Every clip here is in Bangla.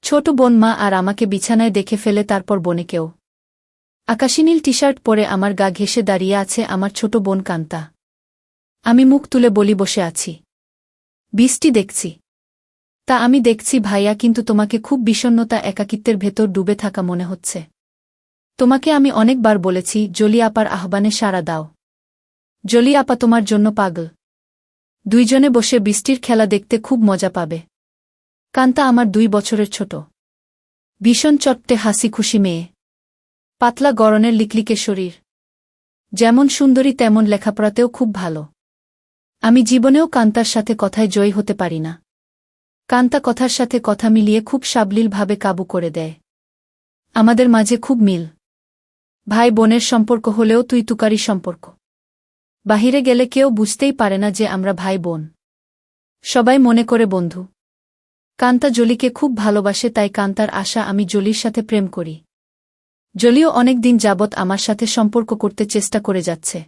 ছোট বোন মা আর আমাকে বিছানায় দেখে ফেলে, তারপর বোনেকেও। আকাশীনীল টি-শার্ট পরে আমার গা ঘেঁষে দাঁড়িয়ে আছে আমার ছোট বোন কান্তা। আমি মুখ তুলে বলি, বসে আছি, বৃষ্টি দেখছি। তা আমি দেখছি ভাইয়া, কিন্তু তোমাকে খুব বিষণ্ণতা, একাকিত্বের ভেতর ডুবে থাকা মনে হচ্ছে। তোমাকে আমি অনেকবার বলেছি জলি আপার আহ্বানে সাড়া দাও। জলি আপা তোমার জন্য পাগল। দুইজনে বসে বৃষ্টির খেলা দেখতে খুব মজা পাবে। কান্তা আমার 2 বছরের ছোট, ভীষণ চট্টে হাসি খুশি মেয়ে, পাতলা গড়নের লিকলিকে শরীর, যেমন সুন্দরী তেমন লেখাপড়াতেও খুব ভালো। আমি জীবনেও কান্তার সাথে কথায় জয়ী হতে পারি না। কান্তা কথার সাথে কথা মিলিয়ে খুব সাবলীলভাবে কাবু করে দেয়। আমাদের মাঝে খুব মিল, ভাই বোনের সম্পর্ক হলেও তুই তুকারি সম্পর্ক। বাহিরে গেলে কেউ বুঝতেই পারে না যে আমরা ভাই বোন, সবাই মনে করে বন্ধু। কান্তা জলিকে খুব ভালোবাসে, তাই কান্তার আশা আমি জলির সাথে প্রেম করি। জলিও অনেক দিন যাবৎ আমার সাথে সম্পর্ক করতে চেষ্টা করে যাচ্ছে।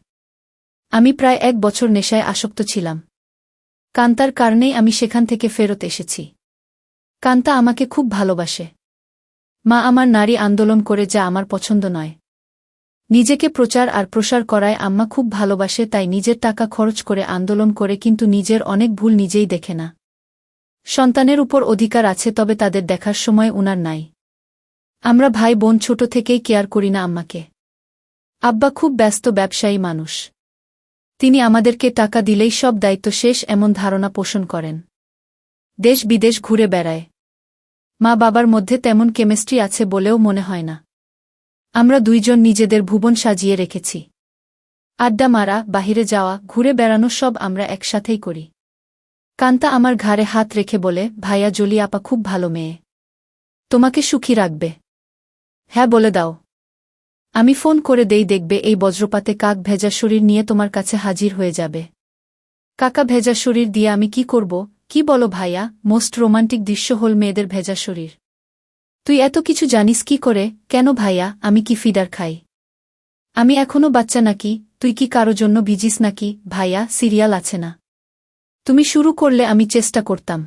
আমি প্রায় 1 বছর নেশায় আসক্ত ছিলাম। কান্তার কারণেই আমি সেখান থেকে ফেরত এসেছি। কান্তা আমাকে খুব ভালোবাসে। মা আমার নারী আন্দোলন করে, যা আমার পছন্দ নয়। নিজেকে প্রচার আর প্রসার করায় আম্মা খুব ভালোবাসে, তাই নিজের টাকা খরচ করে আন্দোলন করে, কিন্তু নিজের অনেক ভুল নিজেই দেখে না। সন্তানের উপর অধিকার আছে, তবে তাদের দেখার সময় উনার নাই। আমরা ভাই বোন ছোট থেকেই কেয়ার করি না আম্মাকে। আব্বা খুব ব্যস্ত ব্যবসায়ী মানুষ। তিনি আমাদেরকে টাকা দিলেই সব দায়িত্ব শেষ, এমন ধারণা পোষণ করেন। দেশ বিদেশ ঘুরে বেড়ায়। মা বাবার মধ্যে তেমন কেমিস্ট্রি আছে বলেও মনে হয় না। আমরা দুইজন নিজেদের ভুবন সাজিয়ে রেখেছি। আড্ডা মারা, বাহিরে যাওয়া, ঘুরে বেড়ানো সব আমরা একসাথেই করি। কান্তা আমার ঘাড়ে হাত রেখে বলে, ভাইয়া জলি আপা খুব ভালো মেয়ে, তোমাকে সুখী রাখবে। হ্যাঁ বলে দাও। আমি ফোন করে দেই, দেখবে এই বজ্রপাতে কাক ভেজা শরীর নিয়ে তোমার কাছে হাজির হয়ে যাবে। কাকা ভেজা শরীর দিয়ে আমি কি করব? কি বলো ভাইয়া, মোস্ট রোমান্টিক দৃশ্য হল মেয়েদের ভেজা শরীর। তুই এত কিছু জানিস কি করে? কেন ভাইয়া, আমি কি ফিডার খাই? আমি এখনো বাচ্চা নাকি? তুই কি কারো জন্য ভিজিস নাকি? ভাইয়া, সিরিয়াল আছে না? তুমি শুরু করলে আমি চেষ্টা করতাম।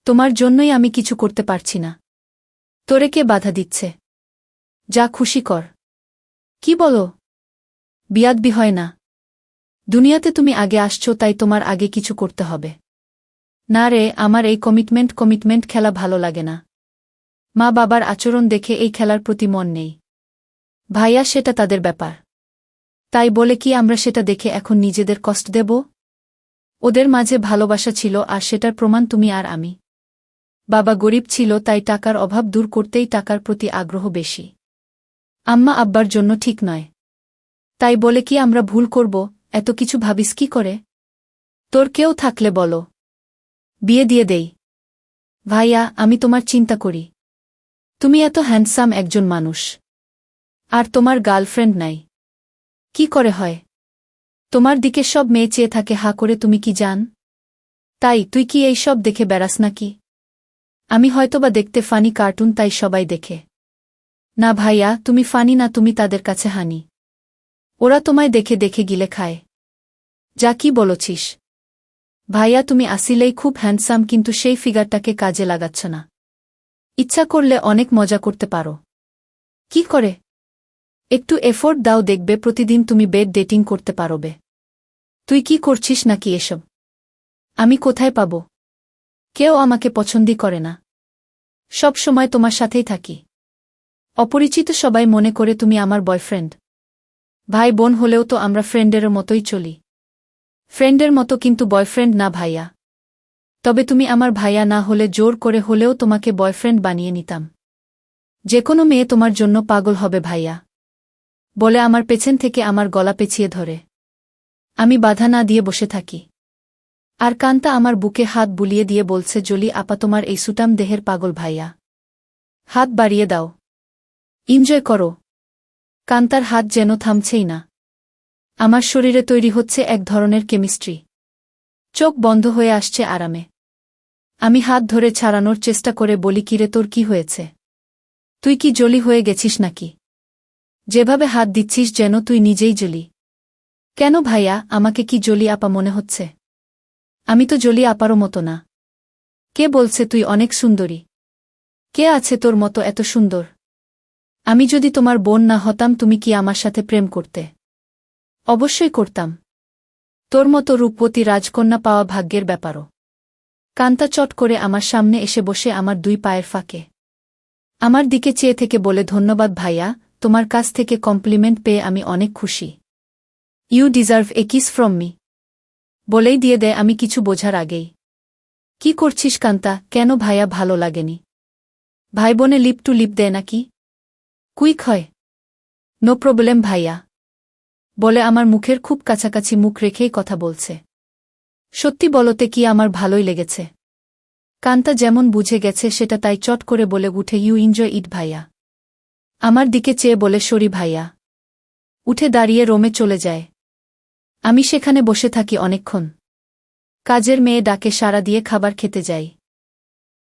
তোমার জন্যই আমি কিছু করতে পারছি না। তোরে কে বাধা দিচ্ছে? যা খুশি কর। কি বলো? বিয়াদবি হয় না। দুনিয়াতে তুমি আগে আসছো, তাই তোমার আগে কিছু করতে হবে। না রে, আমার এই কমিটমেন্ট খেলা ভালো লাগে না। মা বাবার আচরণ দেখে এই খেলার প্রতি মন নেই। ভাইয়া, সেটা তাদের ব্যাপার। তাই বলে কি আমরা সেটা দেখে এখন নিজেদের কষ্ট দেব? ওদের মাঝে ভালোবাসা ছিল, আর সেটার প্রমাণ তুমি আর আমি। বাবা গরিব ছিল, তাই টাকার অভাব দূর করতেই টাকার প্রতি আগ্রহ বেশি। আম্মা আব্বার জন্য ঠিক নয়। তাই বলে কি আমরা ভুল করব? এত কিছু ভাবিস কি করে? তোর কেউ থাকলে বলো, বিয়ে দিয়ে দেই। ভাইয়া, আমি তোমার চিন্তা করি। তুমি এত হ্যান্ডসাম একজন মানুষ, আর তোমার গার্লফ্রেন্ড নাই। কি করে হয়? তোমার দিকে সব মেয়ে চেয়ে থাকে হা করে, তুমি কি জান? তাই তুই কি এই সব দেখে বেড়াস নাকি? আমি হয়তোবা দেখতে ফানি কার্টুন, তাই সবাই দেখে। না ভাইয়া, তুমি ফানি না, তুমি তাদের কাছে হানি। ওরা তোমায় দেখে দেখে গিলে খায়। যা কি বলছিস? ভাইয়া, তুমি আসিলেই খুব হ্যান্ডসাম, কিন্তু সেই ফিগারটাকে কাজে লাগাচ্ছ না। ইচ্ছা করলে অনেক মজা করতে পারো। কি করে? একটু এফোর্ট দাও, দেখবে প্রতিদিন তুমি বেড ডেটিং করতে পারবে। তুই কি করছিস নাকি এসব? আমি কোথায় পাব? কেউ আমাকে পছন্দই করে না। সব সময় তোমার সাথেই থাকি। অপরিচিত সবাই মনে করে তুমি আমার বয়ফ্রেন্ড। ভাই বোন হলেও তো আমরা ফ্রেন্ডের মতোই চলি। ফ্রেন্ডের মতো, কিন্তু বয়ফ্রেন্ড না ভাইয়া। তবে তুমি আমার ভাইয়া না হলে জোর করে হলেও তোমাকে বয়ফ্রেন্ড বানিয়ে নিতাম। যে কোনো মেয়ে তোমার জন্য পাগল হবে ভাইয়া, বলে আমার পেছন থেকে আমার গলা পেঁচিয়ে ধরে। আমি বাধা না দিয়ে বসে থাকি। আর কান্তা আমার বুকে হাত বুলিয়ে দিয়ে বলছে, জলি আপা তোমার এই সুটাম দেহের পাগল ভাইয়া। হাত বাড়িয়ে দাও, এনজয় করো। কান্তার হাত যেন থামছেই না। আমার শরীরে তৈরি হচ্ছে এক ধরনের কেমিস্ট্রি। চোখ বন্ধ হয়ে আসছে আরামে। আমি হাত ধরে ছাড়ানোর চেষ্টা করে বলি, কিরে তোর কি হয়েছে? তুই কি জলি হয়ে গেছিস নাকি? যেভাবে হাত দিচ্ছিস যেন তুই নিজেই জলি। কেন ভাইয়া, আমাকে কি জলি আপা মনে হচ্ছে? আমি তো জলি আপারও মতো না। কে বলছে তুই অনেক সুন্দরী? কে আছে তোর মতো এত সুন্দর? আমি যদি তোমার বোন না হতাম তুমি কি আমার সাথে প্রেম করতে? অবশ্যই করতাম। তোর মতো রূপবতী রাজকন্যা পাওয়া ভাগ্যের ব্যাপারও। কান্তা চট করে আমার সামনে এসে বসে আমার দুই পায়ের ফাঁকে আমার দিকে চেয়ে থেকে বলে, ধন্যবাদ ভাইয়া, তোমার কাছ থেকে কমপ্লিমেন্ট পেয়ে আমি অনেক খুশি। You deserve a kiss from me. বলেই দিয়ে দেয় আমি কিছু বোঝার আগেই। কি করছিস কান্তা? কেন ভাইয়া ভালো লাগেনি? ভাই বোনে লিপ টু লিপ দেয় নাকি? কুইক হয়। নো প্রবলেম ভাইয়া। বলে আমার মুখের খুব কাছাকাছি মুখ রেখেই কথা বলছে। সত্যি বলতে কি আমার ভালোই লেগেছে। কান্তা যেমন বুঝে গেছে সেটা তাই চট করে বলে উঠে, ইউ এনজয় ইট ভাইয়া। আমার দিকে চেয়ে বলে, সরি ভাইয়া। উঠে দাঁড়িয়ে রোমে চলে যায়। আমি সেখানে বসে থাকি অনেকক্ষণ। কাজের মেয়ে ডাকে সাড়া দিয়ে খাবার খেতে যাই।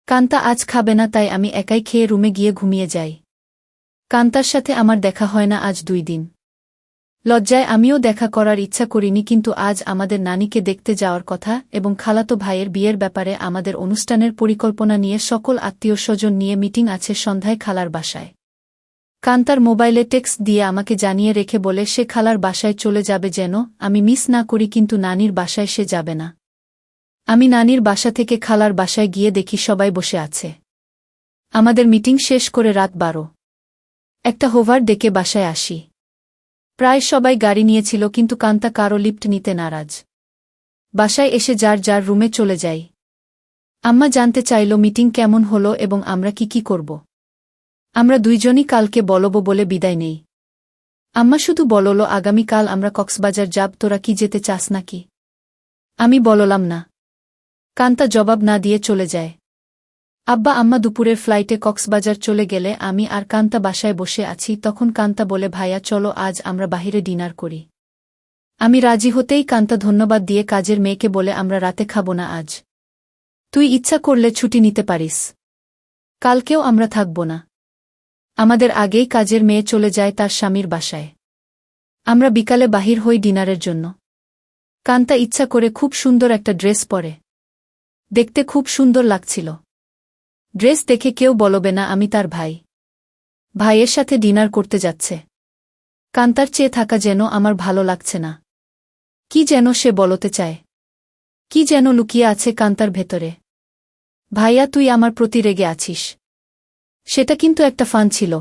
কান্তা আজ খাবে না তাই আমি একাই খেয়ে রুমে গিয়ে ঘুমিয়ে যাই। কান্তার সাথে আমার দেখা হয় না আজ 2 দিন। লজ্জায় আমিও দেখা করার ইচ্ছা করিনি, কিন্তু আজ আমাদের নানিকে দেখতে যাওয়ার কথা এবং খালাতো ভাইয়ের বিয়ের ব্যাপারে আমাদের অনুষ্ঠানের পরিকল্পনা নিয়ে সকল আত্মীয়স্বজন নিয়ে মিটিং আছে সন্ধ্যায় খালার বাসায়। কান্তার মোবাইলে টেক্সট দিয়ে আমাকে জানিয়ে রেখে বলে সে খালার বাসায় চলে যাবে যেন আমি মিস না করি, কিন্তু নানির বাসায় সে যাবে না। আমি নানির বাসা থেকে খালার বাসায় গিয়ে দেখি সবাই বসে আছে। আমাদের মিটিং শেষ করে রাত 12। একটা হোভার ডেকে বাসায় আসি। প্রায় সবাই গাড়ি নিয়েছিল, কিন্তু কান্তা কারও লিফট নিতে নারাজ। বাসায় এসে যার যার রুমে চলে যাই। আম্মা জানতে চাইল মিটিং কেমন হলো এবং আমরা কি করব। আমরা দুইজনই কালকে বলব বলে বিদায় নেই। আম্মা শুধু বলল, আগামীকাল আমরা কক্সবাজার যাব, তোরা কি যেতে চাস নাকি? আমি বললাম না। কান্তা জবাব না দিয়ে চলে যায়। আব্বা আম্মা দুপুরের ফ্লাইটে কক্সবাজার চলে গেলে আমি আর কান্তা বাসায় বসে আছি। তখন কান্তা বলে, ভাইয়া চলো আজ আমরা বাহিরে ডিনার করি। আমি রাজি হতেই কান্তা ধন্যবাদ দিয়ে কাজের মেয়েকে বলে, আমরা রাতে খাবো না আজ। তুই ইচ্ছা করলে ছুটি নিতে পারিস। কালকেও আমরা থাকব না। আমাদের আগেই কাজের মেয়ে চলে যায় তার স্বামীর বাসায়। আমরা বিকালে বাহির হই ডিনারের জন্য। কান্তা ইচ্ছা করে খুব সুন্দর একটা ড্রেস পরে। দেখতে খুব সুন্দর লাগছিল। ড্রেস দেখে কেউ বলবে না আমি তার ভাই। ভাইয়ের সাথে ডিনার করতে যাচ্ছে। কান্তার চেয়ে থাকা যেন আমার ভালো লাগছে না। কি যেন সে বলতে চায়। কি যেন লুকিয়ে আছে কান্তার ভেতরে। ভাইয়া তুই আমার প্রতি রেগে আছিস। সেটা কিন্তু একটা ফান ছিল।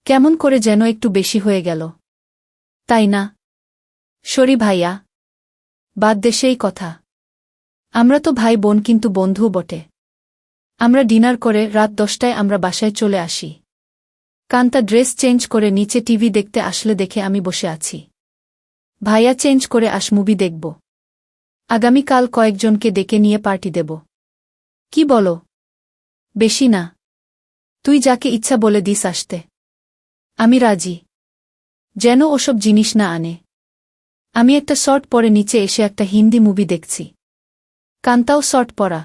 কেমন করে যেন একটু বেশি হয়ে গেল। তাই না? সরি ভাইয়া। বাদ দে সেই কথা। আমরা তো ভাই বোন, কিন্তু বন্ধুও বটে। আমরা ডিনার করে রাত 10টায় আমরা বাসায় চলে আসি। কান্তা ড্রেস চেঞ্জ করে নিচে টিভি দেখতে আসলে দেখে আমি বসে আছি। ভাইয়া চেঞ্জ করে মুভি দেখব। আগামীকাল কয়েকজনকে ডেকে নিয়ে পার্টি দেব। কি বলো? বেশি না। তুই যাকে ইচ্ছা বলে দিস আসতে। আমি রাজি। যেন ওসব জিনিস না আনে। আমি একটা শর্ট পরে নিচে এসে একটা হিন্দি মুভি দেখছি। কান্তাও শর্ট পরা।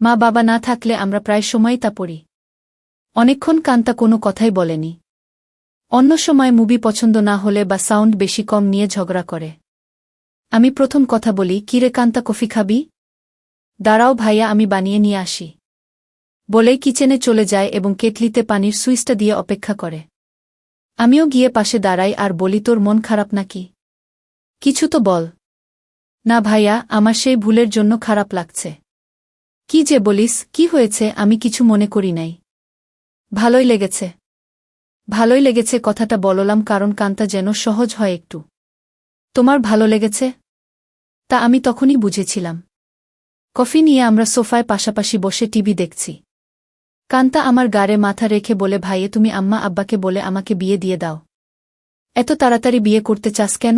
মা বাবা না থাকলে আমরা প্রায় সময়ই তা পড়ি। অনেকক্ষণ কান্তা কোনো কথাই বলেনি। অন্য সময় মুভি পছন্দ না হলে বা সাউন্ড বেশি কম নিয়ে ঝগড়া করে। আমি প্রথম কথা বলি, কিরে কান্তা কফি খাবি? দাঁড়াও ভাইয়া আমি বানিয়ে নিয়ে আসি। বলেই কিচেনে চলে যায় এবং কেটলিতে পানির সুইচটা দিয়ে অপেক্ষা করে। আমিও গিয়ে পাশে দাঁড়াই আর বলি, তোর মন খারাপ নাকি? কিছু তো বল। না ভাইয়া, আমার সেই ভুলের জন্য খারাপ লাগছে। কি যে বলিস, কি হয়েছে? আমি কিছু মনে করি নাই। ভালোই লেগেছে। ভালোই লেগেছে কথাটা বললাম কারণ কান্তা যেন সহজ হয় একটু। তোমার ভালো লেগেছে? তা আমি তখনই বুঝেছিলাম। কফি নিয়ে আমরা সোফায় পাশাপাশি বসে টিভি দেখছি। কান্তা আমার গাড়ে মাথা রেখে বলে, ভাইয়ে তুমি আম্মা আব্বাকে বলে আমাকে বিয়ে দিয়ে দাও। এত তাড়াতাড়ি বিয়ে করতে চাস কেন?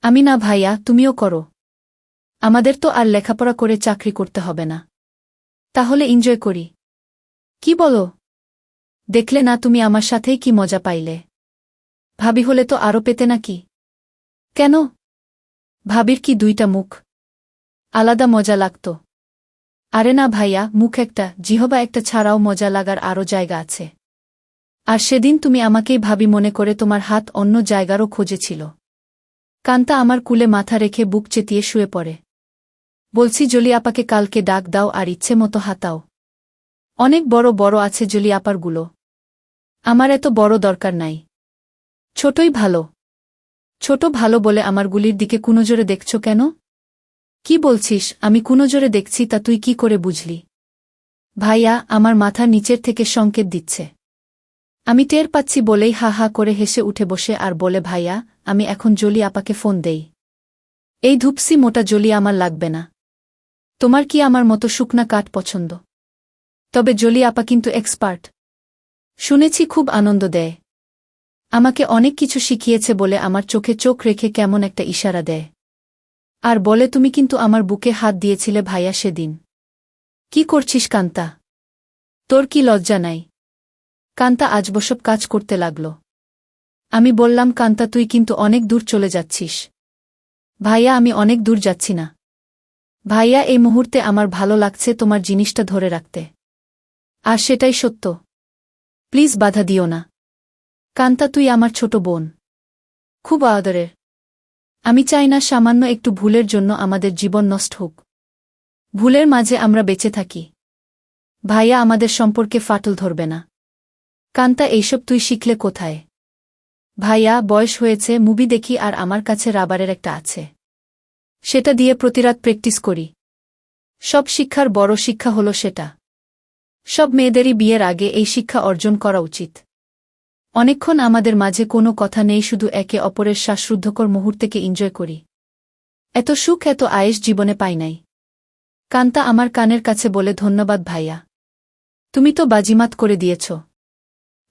আমি না ভাইয়া, তুমিও করো। আমাদের তো আর লেখাপড়া করে চাকরি করতে হবে না। তাহলে এনজয় করি। কি বলো? দেখলে না তুমি আমার সাথেই কি মজা পাইলে। ভাবি হলে তো আরও পেতে নাকি? কেন? ভাবির কি 2টা মুখ? আলাদা মজা লাগত। আরে না ভাইয়া, মুখ একটা, জিহবা একটা ছাড়াও মজা লাগার আরও জায়গা আছে। আর সেদিন তুমি আমাকেই ভাবি মনে করে তোমার হাত অন্য জায়গারও খোঁজেছিল। কান্তা আমার কুলে মাথা রেখে বুক চেতিয়ে শুয়ে পড়ে। বলছি জলি আপাকে কালকে ডাক দাও আর ইচ্ছে মতো হাতাও। অনেক বড় বড় আছে জলি আপারগুলো। আমার এত বড় দরকার নাই। ছোটই ভালো। ছোট ভালো বলে আমারগুলির দিকে কুনজরে দেখছ কেন? কি বলছিস? আমি কুনজরে দেখছি তা তুই কি করে বুঝলি? ভাইয়া আমার মাথার নিচের থেকে সংকেত দিচ্ছে। আমি টের পাচ্ছি বলেই হা হা করে হেসে উঠে বসে আর বলে, ভাইয়া আমি এখন জলি আপাকে ফোন দেই। এই ধূপসি মোটা জলি আমার লাগবে না। তোমার কি আমার মতো শুকনা কাঠ পছন্দ? তবে জলি আপা কিন্তু এক্সপার্ট। শুনেছি খুব আনন্দ দেয়। আমাকে অনেক কিছু শিখিয়েছে বলে আমার চোখে চোখ রেখে কেমন একটা ইশারা দেয়। আর বলে, তুমি কিন্তু আমার বুকে হাত দিয়েছিলে ভাইয়া সেদিন। কি করছিস কান্তা? তোর কি লজ্জা নাই? কান্তা আজবসব কাজ করতে লাগল। আমি বললাম, কান্তা তুই কিন্তু অনেক দূর চলে যাচ্ছিস। ভাইয়া আমি অনেক দূর যাচ্ছি না। ভাইয়া এই মুহূর্তে আমার ভালো লাগছে তোমার জিনিসটা ধরে রাখতে। আর সেটাই সত্য। প্লিজ বাধা দিও না। কান্তা তুই আমার ছোট বোন। খুব আদরের। আমি চাই না সামান্য একটু ভুলের জন্য আমাদের জীবন নষ্ট হোক। ভুলের মাঝে আমরা বেঁচে থাকি। ভাইয়া আমাদের সম্পর্কে ফাটল ধরবে না। কান্তা এইসব তুই শিখলে কোথায়? ভাইয়া বয়স হয়েছে, মুভি দেখি আর আমার কাছে রাবারের একটা আছে। সেটা দিয়ে প্রতিরাত প্র্যাকটিস করি। সব শিক্ষার বড় শিক্ষা হলো সেটা। সব মেয়েদেরই বিয়ের আগে এই শিক্ষা অর্জন করা উচিত। অনেকক্ষণ আমাদের মাঝে কোনো কথা নেই, শুধু একে অপরের শ্বাসরুদ্ধকর মুহূর্তকে এনজয় করি। এত সুখ এত আয়েশ জীবনে পাই নাই। কান্তা আমার কানের কাছে বলে, ধন্যবাদ ভাইয়া। তুমি তো বাজিমাত করে দিয়েছ।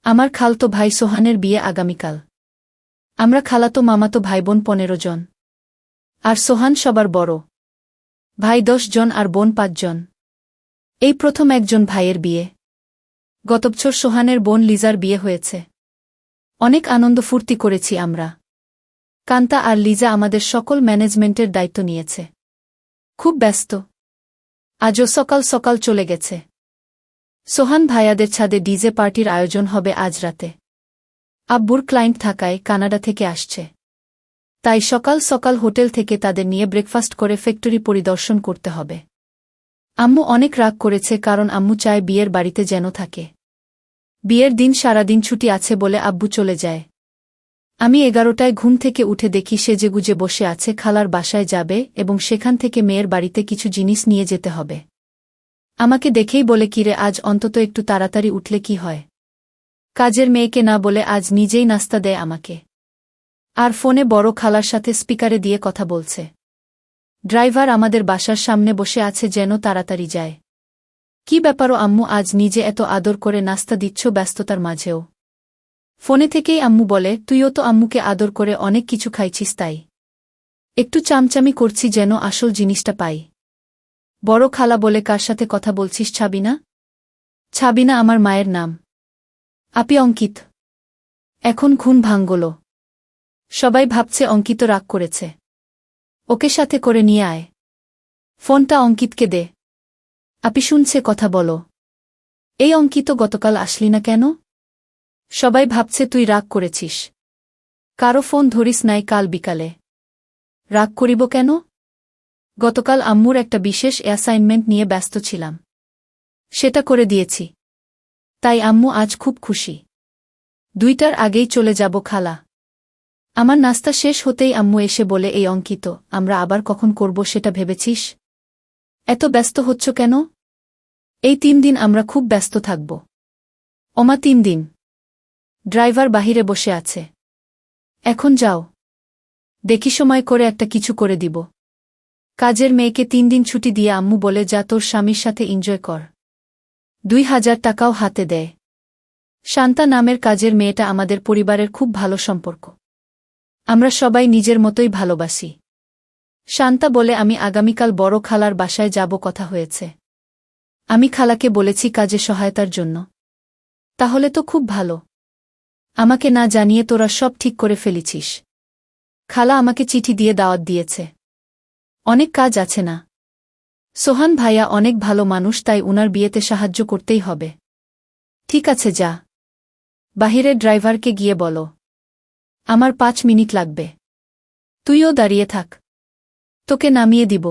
আমার খালতো ভাই সোহানের বিয়ে আগামীকাল। আমরা খালাতো মামাতো ভাইবোন 15 জন। আর সোহান সবার বড়। ভাই 10 জন আর বোন 5 জন। এই প্রথম একজন ভাইয়ের বিয়ে। গত বছর সোহানের বোন লিজার বিয়ে হয়েছে। অনেক আনন্দ ফুর্তি করেছি আমরা। কান্তা আর লিজা আমাদের সকল ম্যানেজমেন্টের দায়িত্ব নিয়েছে। খুব ব্যস্ত। আজও সকাল সকাল চলে গেছে। সোহান ভাইয়াদের ছাদে ডিজে পার্টির আয়োজন হবে আজ রাতে। আব্বুর ক্লায়েন্ট থাকায় কানাডা থেকে আসছে। তাই সকাল সকাল হোটেল থেকে তাদের নিয়ে ব্রেকফাস্ট করে ফ্যাক্টরি পরিদর্শন করতে হবে। আম্মু অনেক রাগ করেছে কারণ আম্মু চায় বিয়ের বাড়িতে যেন থাকে। বিয়ের দিন সারাদিন ছুটি আছে বলে আব্বু চলে যায়। আমি 11টায় ঘুম থেকে উঠে দেখি সেজেগুজে বসে আছে, খালার বাসায় যাবে এবং সেখান থেকে মেয়ের বাড়িতে কিছু জিনিস নিয়ে যেতে হবে। আমাকে দেখেই বলে, কিরে আজ অন্তত একটু তাড়াতাড়ি উঠলে কি হয়? কাজের মেয়েকে না বলে আজ নিজেই নাস্তা দেয় আমাকে। আর ফোনে বড় খালার সাথে স্পিকারে দিয়ে কথা বলছে। ড্রাইভার আমাদের বাসার সামনে বসে আছে যেন তাড়াতাড়ি যায়। কি ব্যাপারও আম্মু আজ নিজে এত আদর করে নাস্তা দিচ্ছ ব্যস্ততার মাঝেও? ফোনে থেকেই আম্মু বলে, তুইও তো আম্মুকে আদর করে অনেক কিছু খাইছিস তাই। একটু চামচামি করছি যেন আসল জিনিসটা পাই। বড় খালা বলে, কার সাথে কথা বলছিস? ছাবিনা? ছাবিনা আমার মায়ের নাম। আপি অঙ্কিত। এখন ঘুম ভাঙল। সবাই ভাবছে অঙ্কিত রাগ করেছে। ওকে সাথে করে নিয়ে আয়। ফোনটা অঙ্কিতকে দে। আপি শুনছে, কথা বলো। এই অঙ্কিত, গতকাল আসলি না কেন? সবাই ভাবছে তুই রাগ করেছিস। কারো ফোন ধরিস নাই কাল বিকালে। রাগ করিব কেন? গতকাল আম্মুর একটা বিশেষ অ্যাসাইনমেন্ট নিয়ে ব্যস্ত ছিলাম। সেটা করে দিয়েছি। তাই আম্মু আজ খুব খুশি। 2টার আগেই চলে যাব খালা। আমার নাস্তা শেষ হতেই আম্মু এসে বলে, এই অঙ্কিত, আমরা আবার কখন করব সেটা ভেবেছিস? এত ব্যস্ত হচ্ছ কেন? এই 3 দিন আমরা খুব ব্যস্ত থাকব। ওমা 3 দিন? ড্রাইভার বাহিরে বসে আছে। এখন যাও। দেখি সময় করে একটা কিছু করে দিব। কাজের মেয়েকে 3 দিন ছুটি দিয়ে আম্মু বলে, যা তোর স্বামীর সাথে এনজয় কর। 2000 টাকাও হাতে দেয়। শান্তা নামের কাজের মেয়েটা আমাদের পরিবারের খুব ভালো সম্পর্ক। আমরা সবাই নিজের মতোই ভালোবাসি। শান্তা বলে, আমি আগামীকাল বড় খালার বাসায় যাব, কথা হয়েছে। আমি খালাকে বলেছি কাজে সহায়তার জন্য। তাহলে তো খুব ভালো। আমাকে না জানিয়ে তোরা সব ঠিক করে ফেলেছিস। খালা আমাকে চিঠি দিয়ে দাওয়াত দিয়েছে। অনেক কাজ আছে না? সোহান ভাইয়া অনেক ভালো মানুষ, তাই উনার বিয়েতে সাহায্য করতেই হবে। ঠিক আছে, যা। বাহিরের ড্রাইভারকে গিয়ে বলো আমার 5 মিনিট লাগবে। তুইও দাঁড়িয়ে থাক। তোকে নামিয়ে দিব।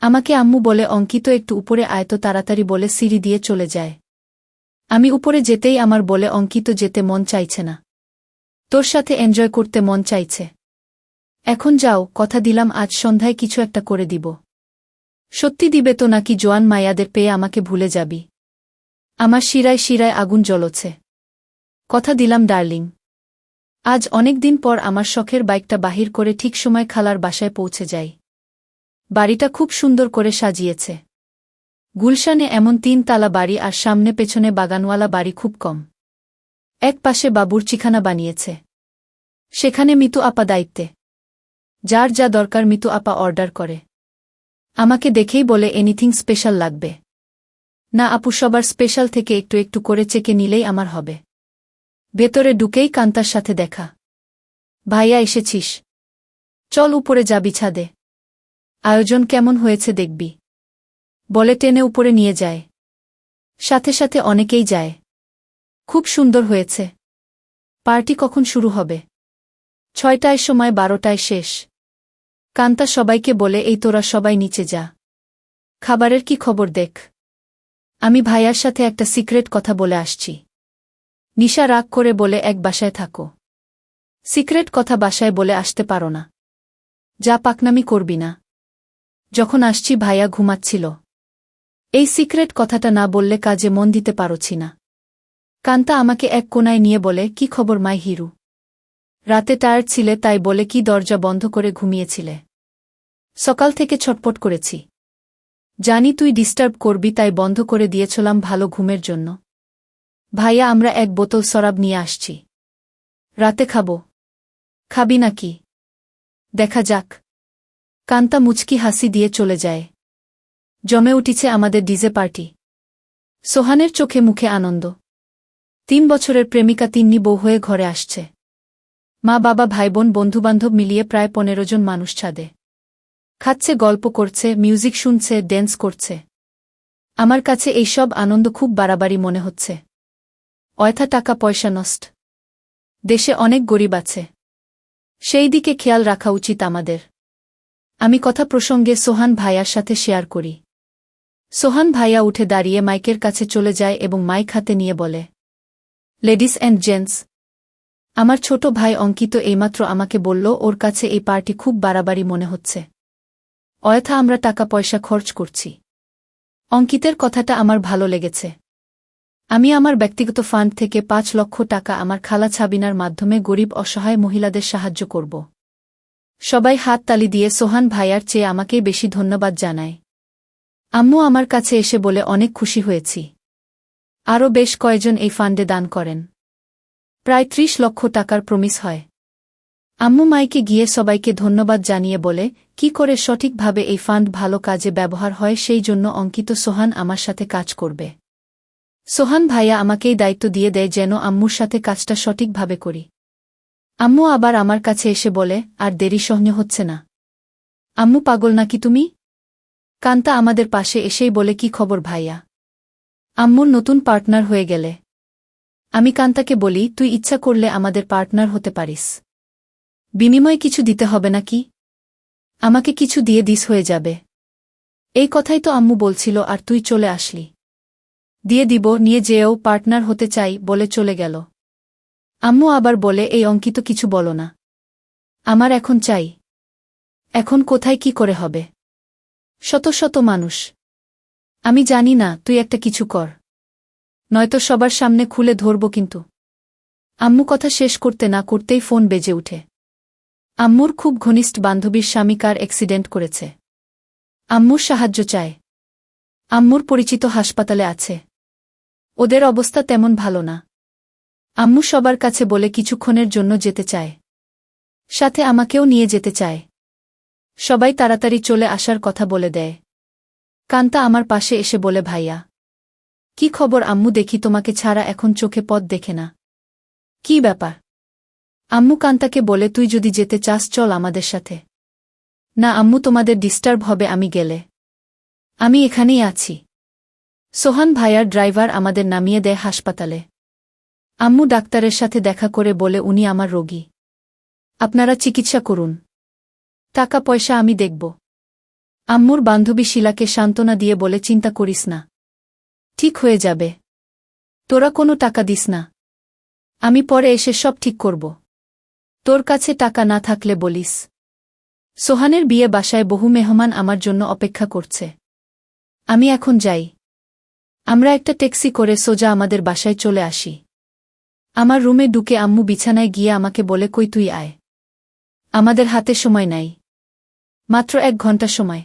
আমাকে আম্মু বলে অঙ্কিত একটু উপরে আয় তো তাড়াতাড়ি বলে সিঁড়ি দিয়ে চলে যায়। আমি উপরে যেতেই আমার বলে অঙ্কিত যেতে মন চাইছে না। তোর সাথে এনজয় করতে মন চাইছে। এখন যাও, কথা দিলাম আজ সন্ধ্যায় কিছু একটা করে দিব। সত্যি দিবে তো নাকি জোয়ান মায়াদের পেয়ে আমাকে ভুলে যাবি? আমার শিরায় শিরায় আগুন জ্বলছে। কথা দিলাম ডার্লিং। আজ অনেক দিন পর আমার শখের বাইকটা বাহির করে ঠিক সময় খালার বাসায় পৌঁছে যাই। বাড়িটা খুব সুন্দর করে সাজিয়েছে। গুলশানে এমন 3 তালা বাড়ি আর সামনে পেছনে বাগানওয়ালা বাড়ি খুব কম। এক পাশে বাবুর্চিখানা বানিয়েছে। সেখানে মিতু আপা দায়িত্বে। যার যা দরকার মিতু আপা অর্ডার করে। আমাকে দেখেই বলে এনিথিং স্পেশাল লাগবে? না আপু, সবার স্পেশাল থেকে একটু একটু করে চেকে নিলেই আমার হবে। ভেতরে ঢুকেই কান্তার সাথে দেখা। ভাইয়া এসেছিস? চল উপরে যাবি ছাদে। আয়োজন কেমন হয়েছে দেখবি। বলে টেনে উপরে নিয়ে যায়। সাথে সাথে অনেকেই যায়। খুব সুন্দর হয়েছে। পার্টি কখন শুরু হবে? 6টায় সময়, 12টায় শেষ। কান্তা সবাইকে বলে এই তোরা সবাই নিচে যা। খাবারের কি খবর দেখ। আমি ভাইয়ার সাথে একটা সিক্রেট কথা বলে আসছি। নিশা রাগ করে বলে এক বাসায় থাকো। সিক্রেট কথা বাসায় বলে আসতে পারো না। যা পাকনামি করবি না। যখন আসছি ভাইয়া ঘুমাচ্ছিল। এই সিক্রেট কথাটা না বললে কাজে মন দিতে পারছি না। কান্তা আমাকে এক কোণায় নিয়ে বলে কি খবর মাই হিরু? রাতে টায়ার্ড ছিলে তাই বলে কি দরজা বন্ধ করে ঘুমিয়েছিলে? সকাল থেকে ছটপট করেছি। জানি তুই ডিস্টার্ব করবি তাই বন্ধ করে দিয়েছিলাম ভালো ঘুমের জন্য। ভাইয়া আমরা এক বোতল শরাব নিয়ে আসছি। রাতে খাবো। খাবি নাকি? দেখা যাক। কান্তা মুচকি হাসি দিয়ে চলে যায়। জমে উঠেছে আমাদের ডিজে পার্টি। সোহানের চোখে মুখে আনন্দ। 3 বছরের প্রেমিকা তিন্নি বউ হয়ে ঘরে আসছে। মা বাবা ভাইবোন বন্ধুবান্ধব মিলিয়ে প্রায় 15 জন মানুষ ছাদে। খাচ্ছে, গল্প করছে, মিউজিক শুনছে, ড্যান্স করছে। আমার কাছে এই সব আনন্দ খুব বাড়াবাড়ি মনে হচ্ছে। অয়থা টাকা পয়সা নষ্ট। দেশে অনেক গরিব আছে। সেই দিকে খেয়াল রাখা উচিত আমাদের। আমি কথা প্রসঙ্গে সোহান ভাইয়ার সাথে শেয়ার করি। সোহান ভাইয়া উঠে দাঁড়িয়ে মাইকের কাছে চলে যায় এবং মাইক হাতে নিয়ে বলে, লেডিস অ্যান্ড জেন্টস, আমার ছোট ভাই অঙ্কিত এইমাত্র আমাকে বলল ওর কাছে এই পার্টি খুব বাড়াবাড়ি মনে হচ্ছে। অয়থা আমরা টাকা পয়সা খরচ করছি। অঙ্কিতের কথাটা আমার ভালো লেগেছে। আমি আমার ব্যক্তিগত ফান্ড থেকে 5 লক্ষ টাকা আমার খালা ছাবিনার মাধ্যমে গরিব অসহায় মহিলাদের সাহায্য করব। সবাই হাত তালি দিয়ে সোহান ভাইয়ার চেয়ে আমাকেই বেশি ধন্যবাদ জানায়। আম্মু আমার কাছে এসে বলে অনেক খুশি হয়েছি। আরও বেশ কয়েকজন এই ফান্ডে দান করেন। প্রায় 30 লক্ষ টাকার প্রমিস হয়। আম্মু মাইকে গিয়ে সবাইকে ধন্যবাদ জানিয়ে বলে কি করে সঠিকভাবে এই ফান্ড ভালো কাজে ব্যবহার হয় সেই জন্য অঙ্কিত সোহান আমার সাথে কাজ করবে। সোহান ভাইয়া আমাকেই দায়িত্ব দিয়ে দেয় যেন আম্মুর সাথে কাজটা সঠিকভাবে করি। আম্মু আবার আমার কাছে এসে বলে আর দেরি সহ্য হচ্ছে না। আম্মু পাগল নাকি তুমি? কান্তা আমাদের পাশে এসেই বলে কি খবর ভাইয়া? আম্মুর নতুন পার্টনার হয়ে গেলে। আমি কান্তাকে বলি তুই ইচ্ছা করলে আমাদের পার্টনার হতে পারিস। বিনিময়ে কিছু দিতে হবে নাকি? আমাকে কিছু দিয়ে দিস হয়ে যাবে। এই কথাই তো আম্মু বলছিল আর তুই চলে আসলি। দিয়ে দিব, নিয়ে যেও, পার্টনার হতে চাই বলে চলে গেল। আম্মু আবার বলে এই অঙ্কিত কিছু বলো না। আমার এখন চাই। এখন কোথায় কি করে হবে? শত শত মানুষ। আমি জানি না, তুই একটা কিছু কর। নয়তো সবার সামনে খুলে ধরব কিন্তু। আম্মু কথা শেষ করতে না করতেই ফোন বেজে উঠে। আম্মুর খুব ঘনিষ্ঠ বান্ধবীর স্বামী কার অ্যাক্সিডেন্ট করেছে। আম্মুর সাহায্য চায়। আম্মুর পরিচিত হাসপাতালে আছে। ওদের অবস্থা তেমন ভালো না। আম্মু সবার কাছে বলে কিছুক্ষণের জন্য যেতে চায়। সাথে আমাকেও নিয়ে যেতে চায়। সবাই তাড়াতাড়ি চলে আসার কথা বলে দেয়। কান্তা আমার পাশে এসে বলে ভাইয়া, কি খবর আম্মু? দেখি তোমাকে ছাড়া এখন চোখে পথ দেখে না। কি ব্যাপার? আম্মু কান্তাকে বলে তুই যদি যেতে চাস চল আমাদের সাথে। না আম্মু, তোমাদের ডিস্টার্ব হবে আমি গেলে। আমি এখানেই আছি। সোহান ভাইয়ার ড্রাইভার আমাদের নামিয়ে দেয় হাসপাতালে। আম্মু ডাক্তারের সাথে দেখা করে বলে উনি আমার রোগী। আপনারা চিকিৎসা করুন। টাকা পয়সা আমি দেখব। আম্মুর বান্ধবী শিলাকে সান্ত্বনা দিয়ে বলে চিন্তা করিস না। ঠিক হয়ে যাবে। তোরা কোনো টাকা দিস না। আমি পরে এসে সব ঠিক করব। তোর কাছে টাকা না থাকলে বলিস। সোহানের বিয়ে বাসায় বহু মেহমান আমার জন্য অপেক্ষা করছে। আমি এখন যাই। আমরা একটা ট্যাক্সি করে সোজা আমাদের বাসায় চলে আসি। আমার রুমে ঢুকে আম্মু বিছানায় গিয়ে আমাকে বলে, কই তুই আয়। আমাদের হাতে সময় নাই। মাত্র 1 ঘন্টা সময়।